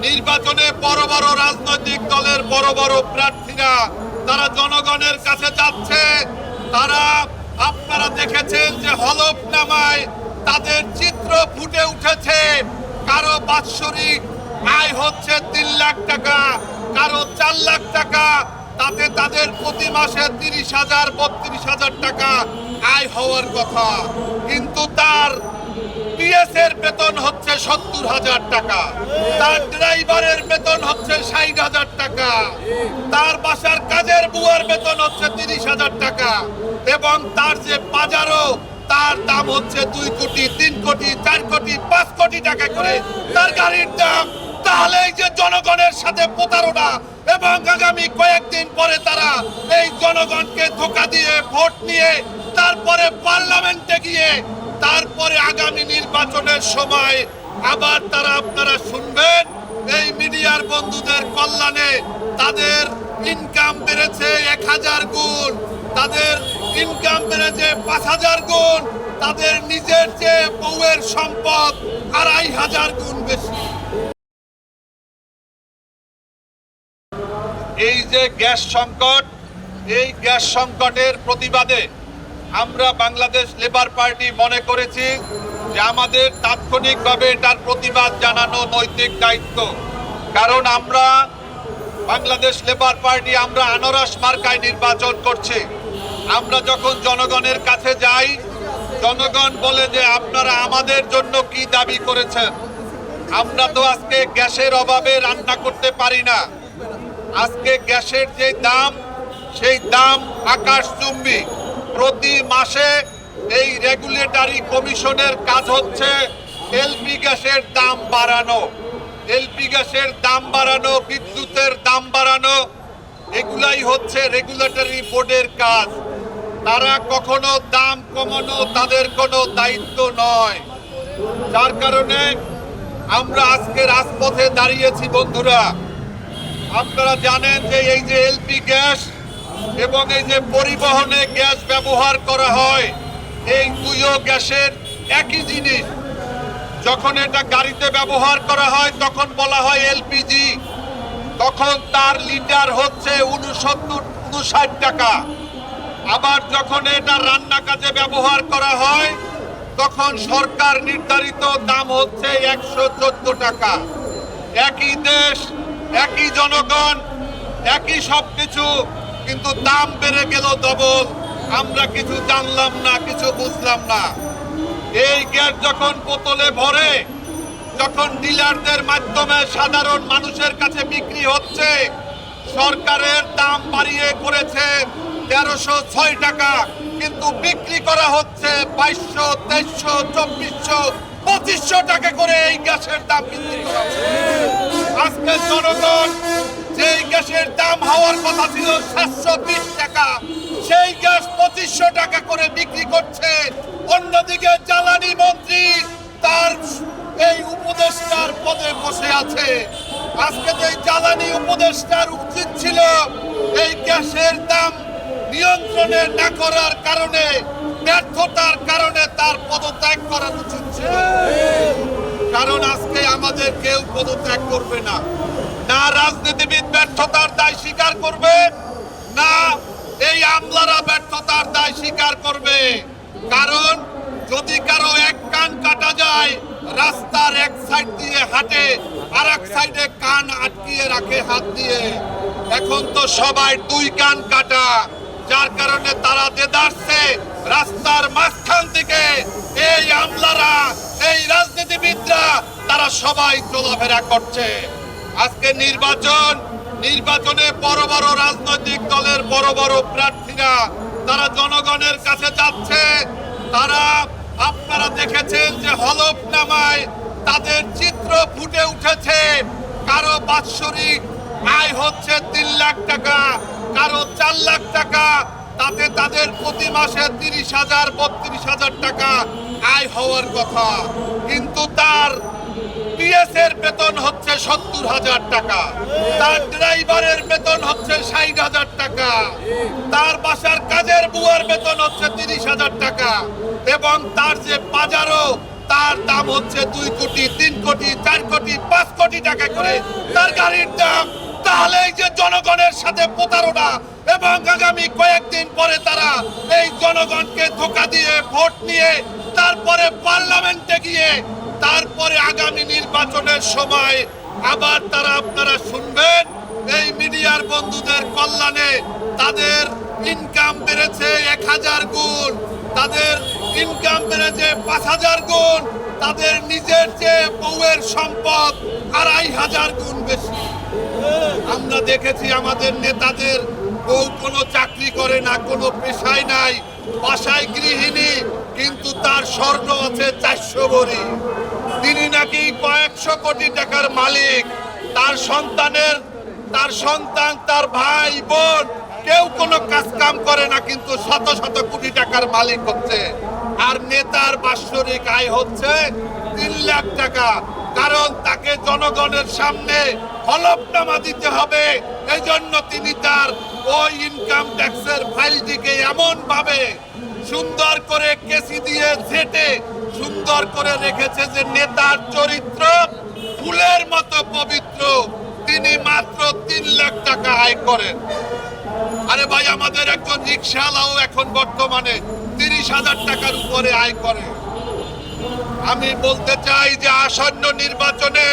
নির্বাচনে বড় বড় রাজনৈতিক দলের বড় বড় প্রার্থীরা তারা জনগণের কাছে যাচ্ছে। তারা আপনারা দেখেছেন যে হলফনামায় তাদের চিত্র ফুটে উঠেছে। কারো বাৎসরিক আয় হচ্ছে 3 লাখ টাকা, কারো 4 লাখ টাকা, তাতে তাদের প্রতি মাসে 30,000 32,000 টাকা আয় হওয়ার কথা। কিন্তু তার পিএসের বেতন হচ্ছে 70,000 টাকা, তার ড্রাইভারের বেতন হচ্ছে 60,000 টাকা, তার বাসার কাজের বুয়ার বেতন হচ্ছে 30,000 টাকা, এবং তার যে বাজারও তার দাম হচ্ছে 2 কোটি 3 কোটি 4 কোটি 5 কোটি টাকা করে তার গাড়ির দাম। তাহলে এই যে জনগণের সাথে প্রতারণা, এবং আগামী কয়েকদিন পরে তারা এই জনগণকে ধোঁকা দিয়ে ভোট নিয়ে তারপরে পার্লামেন্টে গিয়ে তারপরে আগামী নির্বাচনের সময় আবার তারা আপনারা শুনবেন এই মিডিয়ার বন্ধুদের কল্যাণে তাদের ইনকাম বেড়েছে 1000 গুণ, তাদের ইনকাম বেড়েছে 5000 গুণ, তাদের নিজের যে বউয়ের সম্পদ 2500 গুণ বেশি। এই যে গ্যাস সংকট, এই গ্যাস সংকটের প্রতিবাদে আমরা বাংলাদেশ লেবার পার্টি মনে করেছি যে আমাদের তাৎক্ষণিকভাবে এটার প্রতিবাদ জানানো নৈতিক দায়িত্ব। কারণ আমরা বাংলাদেশ লেবার পার্টি আমরা আনারস মার্কায় নির্বাচন করছি। আমরা যখন জনগণের কাছে যাই, জনগণ বলে যে আপনারা আমাদের জন্য কি দাবি করেছেন। আমরা তো আজকে গ্যাসের অভাবে রান্না করতে পারি না। আজকে গ্যাসের যে দাম, সেই দাম আকাশচুম্বী। প্রতি মাসে এই রেগুলেটরি কমিশনের কাজ হচ্ছে এলপি গ্যাসের দাম বাড়ানো, এলপি গ্যাসের দাম বাড়ানো, বিদ্যুতের দাম বাড়ানো, এগুলাই হচ্ছে রেগুলেটরি বোর্ডের কাজ। তারা কখনো দাম কমানো তাদের কোনো দায়িত্ব নয়। যার কারণে আমরা আজকে রাজপথে দাঁড়িয়েছি। বন্ধুরা, আপনারা জানেন যে এই যে এলপি গ্যাস এবং এই যে পরিবহনে গ্যাস ব্যবহার করা হয়, এই দুইও গ্যাসের একই জিনিস। যখন এটা গাড়িতে ব্যবহার করা হয় তখন বলা হয় এলপিজি, তখন তার লিটার হচ্ছে 59 টাকা। আবার যখন এটা রান্না কাজে ব্যবহার করা হয় তখন সরকার নির্ধারিত দাম হচ্ছে 114 টাকা। একই দেশ, একই জনগণ, একই সবকিছু, কিন্তু দাম বেড়ে গেল ডবল। আমরা কিছু জানলাম না, কিছু বুঝলাম না। এই গ্যাস যখন বোতলে ভরে, যখন ডিলারদের মাধ্যমে সাধারণ মানুষের কাছে বিক্রি হচ্ছে, সরকারের দাম বাড়িয়ে করেছে 1306 টাকা, কিন্তু বিক্রি করা হচ্ছে 2200, 2300, 2400, 2500 টাকা করে এই গ্যাসের দাম বৃদ্ধি করা হচ্ছে। আজকে জনগণ যেই গ্যাসের দাম হওয়ার কথা ছিল 720 টাকা, সেই গ্যাস 2500 টাকা করে বিক্রি করছে। অন্যদিকে জ্বালানি মন্ত্রী তার এই উপদেষ্টার পদে বসে আছে। আজকে যে জ্বালানি উপদেষ্টার উচিত ছিল এই গ্যাসের দাম নিয়ন্ত্রণে না করার কারণে, ব্যর্থতার কারণে তার পদত্যাগ করা উচিত ছিল। কারণ আজকে আমাদের কেউ পদত্যাগ করবে না, না রাজনীতিবিদ ব্যর্থতার দায় স্বীকার করবে, না এই আমলারা ব্যর্থতার দায় স্বীকার করবে। কারণ যদি কারো এক কান কাটা যায়, রাস্তার এক সাইড দিয়ে হাঁটে, আর এক সাইডে কান আটকিয়ে রাখে হাত দিয়ে। এখন তো সবাই 2 কান কাটা, যার কারণে তারা দেদারছে রাস্তার মাঝখান থেকে এই আমলারা, এই রাজনীতিবিদরা তারা সবাই চলাফেরা করছে। আজকে নির্বাচনে বড় বড় রাজনৈতিক দলের বড় বড় প্রার্থীরা তারা জনগণের কাছে যাচ্ছে। তারা আপনারা দেখেছেন যে হলফনামায় তাদের চিত্র ফুটে উঠেছে। কারো বাৎসরিক আয় হচ্ছে 3 লাখ টাকা, কারো 4 লাখ টাকা, তাতে তাদের প্রতি মাসে 30,000 32,000 টাকা আয় হওয়ার কথা। কিন্তু তার পিএসের বেতন হচ্ছে 70,000 টাকা, তার ড্রাইভারের বেতন হচ্ছে 60,000 টাকা, তার বাসার কাজের বুয়ার বেতন হচ্ছে 30,000 টাকা, এবং তার যে বাজারও তার দাম হচ্ছে 2 কোটি 3 কোটি 4 কোটি 5 কোটি টাকা করে তার গাড়ির দাম। তাহলে এই যে জনগণের সাথে প্রতারণা এবং আগামী কয়েকদিন পরে তারা এই জনগণকে ধোঁকা দিয়ে ভোট নিয়ে তারপরে পার্লামেন্টে গিয়ে তারপরে আগামী নির্বাচনের সময় আবার তারা আপনারা শুনবেন এই মিডিয়ার বন্ধুদের কল্যাণে তাদের ইনকাম বেড়েছে 1000 গুণ, তাদের ইনকাম বেড়েছে 5000 গুণ, তাদের নিজের যে বউয়ের সম্পদ 2500 গুণ বেশি। আমরা দেখেছি আমাদের নেতাদের বউ কোনো চাকরি করে না, কোনো পেশায় নাই, বাসায় গৃহিণী, কিন্তু তার স্বর্ণ আছে 400 ভরি। তিনি নাকি কয়েকশো কোটি টাকার মালিক। তার সন্তান তার ভাই বোন কেউ কোনো কাজ কাম করে না, কিন্তু শত শত কোটি টাকার মালিক হচ্ছে। আর নেতার বাৎসরিক আয় হচ্ছে 3 লাখ টাকা, কারণ তাকে জনগণের সামনে হলফনামা দিতে হবে। এই জন্য তিনি তার ওই ইনকাম ট্যাক্সের ফাইলটিকে এমন ভাবে সুন্দর করে কেসি দিয়ে ঝেঁটে সুন্দর করে রেখেছে যে নেতার চরিত্র ফুলের মতো পবিত্র। তিনি মাত্র 3 লাখ টাকা আয় করেন। আরে ভাই, আমাদের একজন রিকশাওয়ালাও এখন বর্তমানে 30,000 টাকার উপরে আয় করে। আমি বলতে চাই যে আসন্ন নির্বাচনে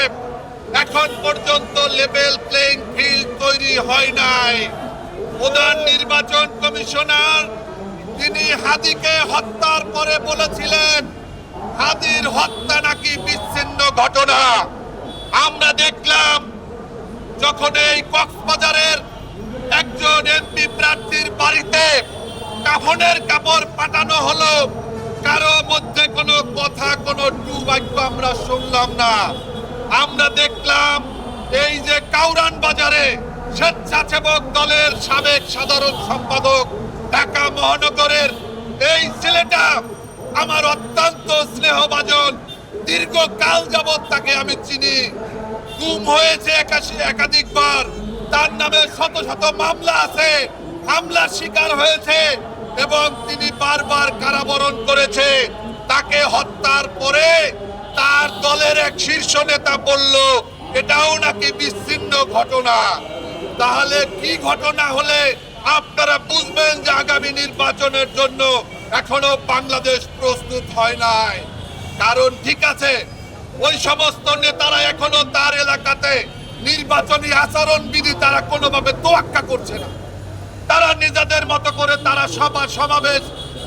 এখন পর্যন্ত লেভেল প্লেইং ফিল্ড তৈরি হয় নাই। প্রধান নির্বাচন কমিশনার তিনি হাদিকে হত্যার পরে বলেছিলেন হাদির হত্যা নাকি বিচ্ছিন্ন ঘটনা। আমরা দেখলাম যখন এই কক্সবাজারের একজন এমপি প্রার্থীর বাড়িতে কাফনের কাপড় পাঠানো হলো, কারো মধ্যে কোনো কথা, কোনো টু বাক্য আমরা শুনলাম না। আমরা দেখলাম এই যে কাউরান বাজারে স্বেচ্ছাসেবক দলের সাবেক সাধারণ সম্পাদক ঢাকা মহানগরের এই ছেলেটা আমার অত্যন্ত স্নেহভাজন, দীর্ঘকাল যাবৎ তাকে আমি চিনি। গুম হয়েছে একাধিকবার, তার নামে শত শত মামলা আছে, হামলার শিকার হয়েছে এবং তিনি বারবার কারাবরণ করেছে। তাকে হত্যার পরে তার দলের এক শীর্ষ নেতা বলল এটাও নাকি বিচ্ছিন্ন ঘটনা। তাহলে কি ঘটনা হলে আপনারা বুঝবেন যে আগামী নির্বাচনের জন্য এখনো বাংলাদেশ প্রস্তুত হয় নাই? কারণ ঠিক আছে, ওই সমস্ত নেতারা এখনো তার এলাকাতে নির্বাচনী আচরণ বিধি তারা কোনোভাবে তোয়াক্কা করছে না। তারা নিজেদের মতো করে তারা সভা সমাবেশ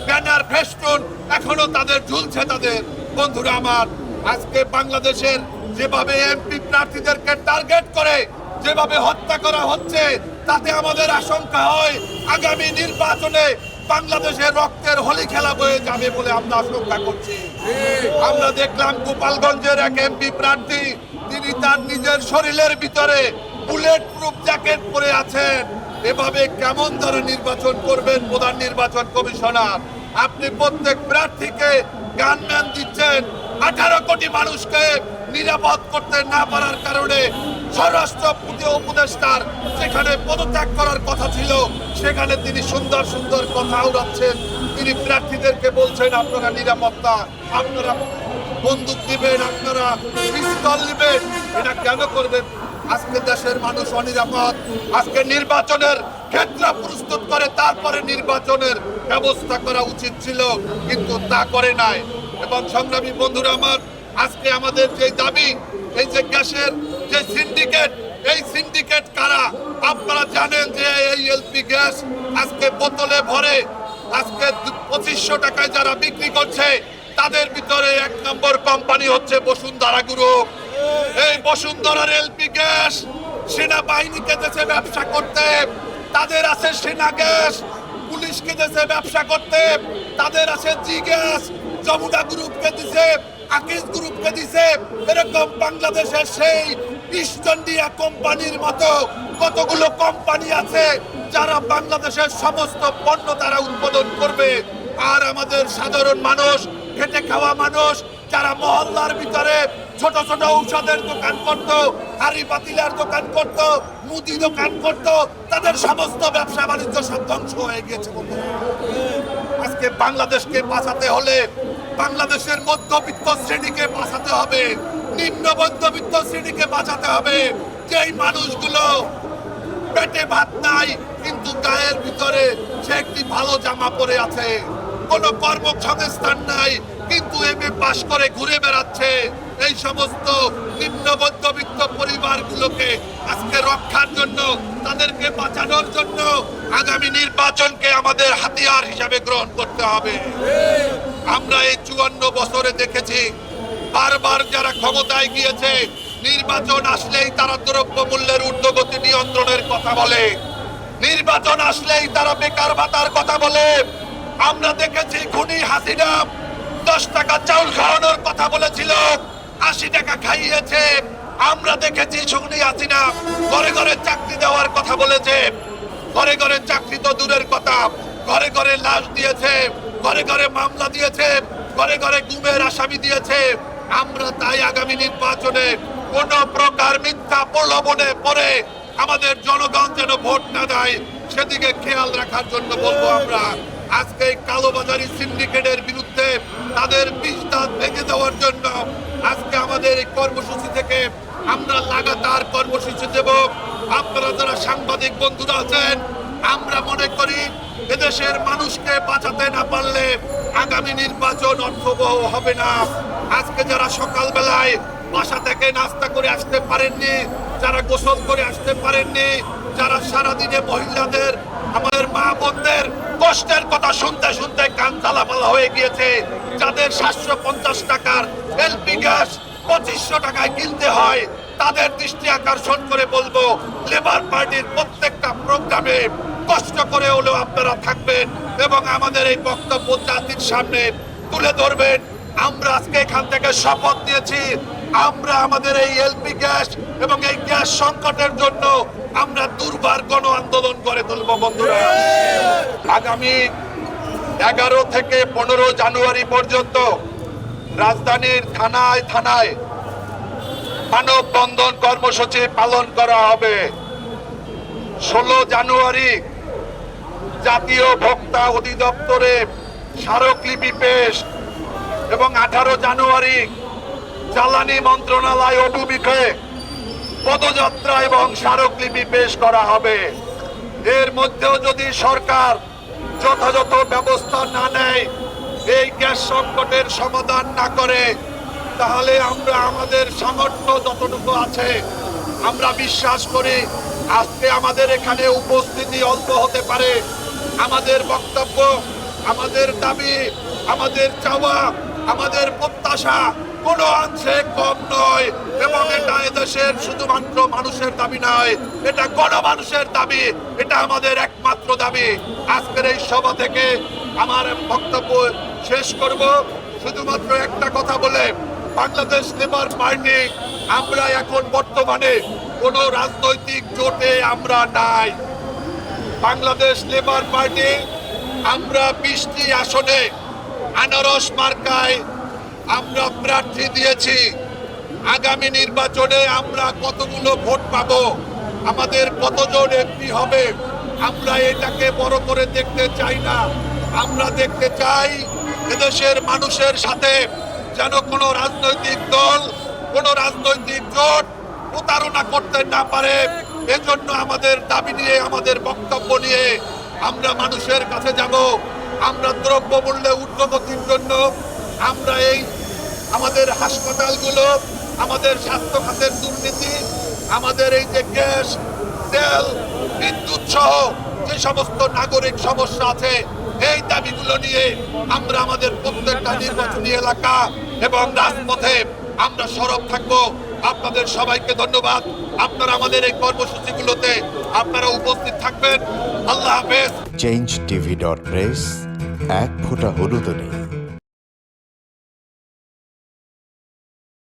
ব্যানার ফেস্টুন এখনো তাদের ঝুলছে। তাদের বন্ধুরা আমার, আজকে বাংলাদেশের যেভাবে এমপি প্রার্থীদেরকে টার্গেট করে যেভাবে হত্যা করা হচ্ছে, তাতে আমাদের আশঙ্কা হয় আগামী নির্বাচনে বাংলাদেশের রক্তের হোলি খেলা বয়ে যাবে বলে আমরা আশঙ্কা করছি। আমরা দেখলাম গোপালগঞ্জের এক এমপি প্রার্থী, তিনি তার নিজের শরীরের ভিতরে বুলেট প্রুফ জ্যাকেট পরে আছেন। এভাবে কেমন ধরে নির্বাচন করবেন প্রধান নির্বাচন কমিশনার? আপনি প্রত্যেক প্রার্থীকে গানম্যান দিচ্ছেন। 18 কোটি মানুষকে নিরাপদ করতে না পারার কারণে স্বরাষ্ট্র উপদেষ্টার যেখানে পদত্যাগ করার কথা ছিল সেখানে তিনি সুন্দর সুন্দর কথা উড়াচ্ছেন। তিনি প্রার্থীদেরকে বলছেন আপনারা নিরাপত্তা, আপনারা বন্দুক দিবেন, আপনারা পিস্তল দিবেন। এটা কেন করবেন? আজকে দেশের মানুষ অনিরাপদ। আজকে নির্বাচনের ক্ষেত্র প্রস্তুত করে তারপরে নির্বাচনের ব্যবস্থা করা উচিত ছিল, কিন্তু তা করে নাই। এবং সংগ্রামী বন্ধুরা আমার, আজকে আমাদের যে দাবি, এই যে গ্যাসের যে সিন্ডিকেট, এই সিন্ডিকেট কারা? আপনারা জানেন যে এই এলপি গ্যাস আজকে বোতলে ভরে আজকে 2500 টাকায় যারা বিক্রি করছে, তাদের ভিতরে 1 নম্বর কোম্পানি হচ্ছে বসুন্ধরা গ্রুপ। এই বসুন্ধরার এলপি গ্যাস সেনাবাহিনীকে দেশে ব্যবসা করতে, তাদের আছে সেনা গ্যাস। পুলিশকে দেশে ব্যবসা করতে, তাদের আছে জি গ্যাস। যমুনা গ্রুপকে দিছে, আকিজ গ্রুপকে দিছে। এরকম বাংলাদেশের সেই ইস্ট ইন্ডিয়া কোম্পানির মতো কতগুলো কোম্পানি আছে যারা বাংলাদেশের সমস্ত পণ্য তারা উৎপাদন করবে। আর আমাদের সাধারণ মানুষ, খেটে খাওয়া মানুষ যারা মহল্লার ভিতরে ছোট ছোট ঔষধের দোকান করত, হাড়ি পাতিলার দোকান করত, মুদি দোকান করত, তাদের সমস্ত ব্যবসা বাণিজ্য সব ধ্বংস হয়ে গিয়েছে। আজকে বাংলাদেশকে বাঁচাতে হলে বাংলাদেশের মধ্যবিত্ত শ্রেণীকে বাঁচাতে হবে, নিম্ন মধ্যবিত্ত শ্রেণীকে বাঁচাতে হবে। যেই মানুষগুলো পেটে ভাত নাই কিন্তু গায়ের ভিতরে সে একটি ভালো জামা পরে আছে, কোনো কর্মসংস্থান নাই কিন্তু এমএ পাশ করে ঘুরে বেড়াচ্ছে, এই সমস্ত নিম্ন মধ্যবিত্ত পরিবারগুলোকে আজকে রক্ষার জন্য, তাদেরকে বাঁচানোর জন্য আগামী নির্বাচনকে আমাদের হাতিয়ার হিসাবে গ্রহণ করতে হবে। আমরা এই 54 বছরে দেখেছি বারবার যারা ক্ষমতায় গিয়েছে নির্বাচন আসলেই তারা দ্রব্য মূল্যের ঊর্ধ্বগতি নিয়ন্ত্রণের কথা বলে, নির্বাচন আসলেই তারা বেকার ভাতার কথা বলে। আমরা দেখেছি খুনি হাসিনা 10 টাকা চাউল খাওয়ানোর কথা বলেছিল, 80 টাকা খাইয়েছে। আমরা দেখেছি খুনি হাসিনা ঘরে ঘরে চাকরি দেওয়ার কথা বলেছে, ঘরে ঘরে চাকরি তো দূরের কথা, ঘরে ঘরে লাশ দিয়েছে, ঘরে ঘরে মামলা দিয়েছে, ঘরে ঘরে গুমের আসামি দিয়েছে। আমরা তাই আগামী নির্বাচনে কোন প্রকার মিথ্যা প্রলোভনে পড়ে আমাদের জনগণ যেন ভোট না দেয় সেদিকে খেয়াল রাখার জন্য বলবো। আমরা আজকে কালোবাজারি সিন্ডিকেটের বিরুদ্ধে তাদের বিষ দাঁত ভেঙে দেওয়ার জন্য আজকে আমাদের এই কর্মসূচি থেকে আমরা লাগাতার কর্মসূচি দেব। আপনারা যারা সাংবাদিক বন্ধুরা আছেন, আমরা মনে করি এদেশের মানুষকে বাঁচাতে না পারলে আগামী নির্বাচন অর্থবহ হবে না। আজকে যারা সকালবেলায় বাসা থেকে নাস্তা করে আসতে পারেননি, যারা গোসল করে আসতে পারেননি, যারা সারাদিনে মহিলাদের, আমাদের মা বোনদের কষ্টের কথা শুনতে শুনতে কান ঝালাপালা হয়ে গিয়েছে, যাদের 750 টাকার এলপি গ্যাস 2500 টাকায় কিনতে হয়, তাদের দৃষ্টি আকর্ষণ করে বলবো লেবার পার্টির প্রত্যেকটা প্রোগ্রামে কষ্ট করে হলেও আপনারা থাকবেন এবং আমাদের এই বক্তব্য জাতির সামনে তুলে ধরবেন। আমরা আজকে এখান থেকে শপথ নিয়েছি, আমরা আমাদের এই এলপি গ্যাস এবং এই গ্যাস সংকটের জন্য আমরা দুর্বার গণ আন্দোলন করে তুলব। বন্ধুরা, আগামী 11 থেকে 15 জানুয়ারি পর্যন্ত রাজধানীর থানায় থানায় মানববন্ধন কর্মসূচি পালন করা হবে। 16 জানুয়ারি জাতীয় ভোক্তা অধিদপ্তরে স্মারকলিপি পেশ এবং 18 জানুয়ারি জ্বালানি মন্ত্রণালয় অভিমুখে পদযাত্রা এবং স্মারকলিপি পেশ করা হবে। এর মধ্যেও যদি সরকার যথাযথ ব্যবস্থা না নেয়, এই গ্যাস সংকটের সমাধান না করে, তাহলে আমরা আমাদের সামর্থ্য যতটুকু আছে আমরা বিশ্বাস করি আজকে আমাদের এখানে উপস্থিতি অল্প হতে পারে, আমাদের বক্তব্য, আমাদের দাবি, আমাদের চাওয়া, আমাদের প্রত্যাশা কোনো অংশে কম নয় এবং এটা এদেশের শুধুমাত্র মানুষের দাবি নয়, এটা গণমানুষের দাবি, এটা আমাদের একমাত্র দাবি। আজকের এই সভা থেকে আমার বক্তব্য শেষ করব শুধুমাত্র একটা কথা বলে, বাংলাদেশ লেবার পার্টি আমরা এখন বর্তমানে কোন রাজনৈতিক জোটে আমরা নাই। বাংলাদেশ লেবার পার্টি আমরা 20টি আসনে আনারস মার্কায় আমরা প্রার্থী দিয়েছি। আগামী নির্বাচনে আমরা কতগুলো ভোট পাবো, আমাদের কতজন এমপি হবে, আমরা এটাকে বড় করে দেখতে চাই না। আমরা দেখতে চাই এদেশের মানুষের সাথে যেন কোনো রাজনৈতিক দল, কোনো রাজনৈতিক জোট প্রতারণা করতে না পারে। এজন্য আমাদের দাবি নিয়ে, আমাদের বক্তব্য নিয়ে আমরা মানুষের কাছে যাব। আমরা দ্রব্যমূল্যে ঊর্ধ্বগতির জন্য আমরা এই আমাদের হাসপাতালগুলো, আমাদের স্বাস্থ্য খাতের দুর্নীতি, আমাদের এই যে গ্যাস, তেল, বিদ্যুৎ সহ যে সমস্ত নাগরিক সমস্যা আছে, এই দাবিগুলো নিয়ে আমরা আমাদের প্রত্যেকটা নির্বাচনী এলাকা এবং রাজপথে আমরা সরব থাকবো। আপনাদের সবাইকে ধন্যবাদ। আপনারা আমাদের এই কর্মসূচিগুলোতে আপনারা উপস্থিত থাকবেন। আল্লাহ হাফেজ। changeTV.press, এক ফোঁটা হলুদ নেই।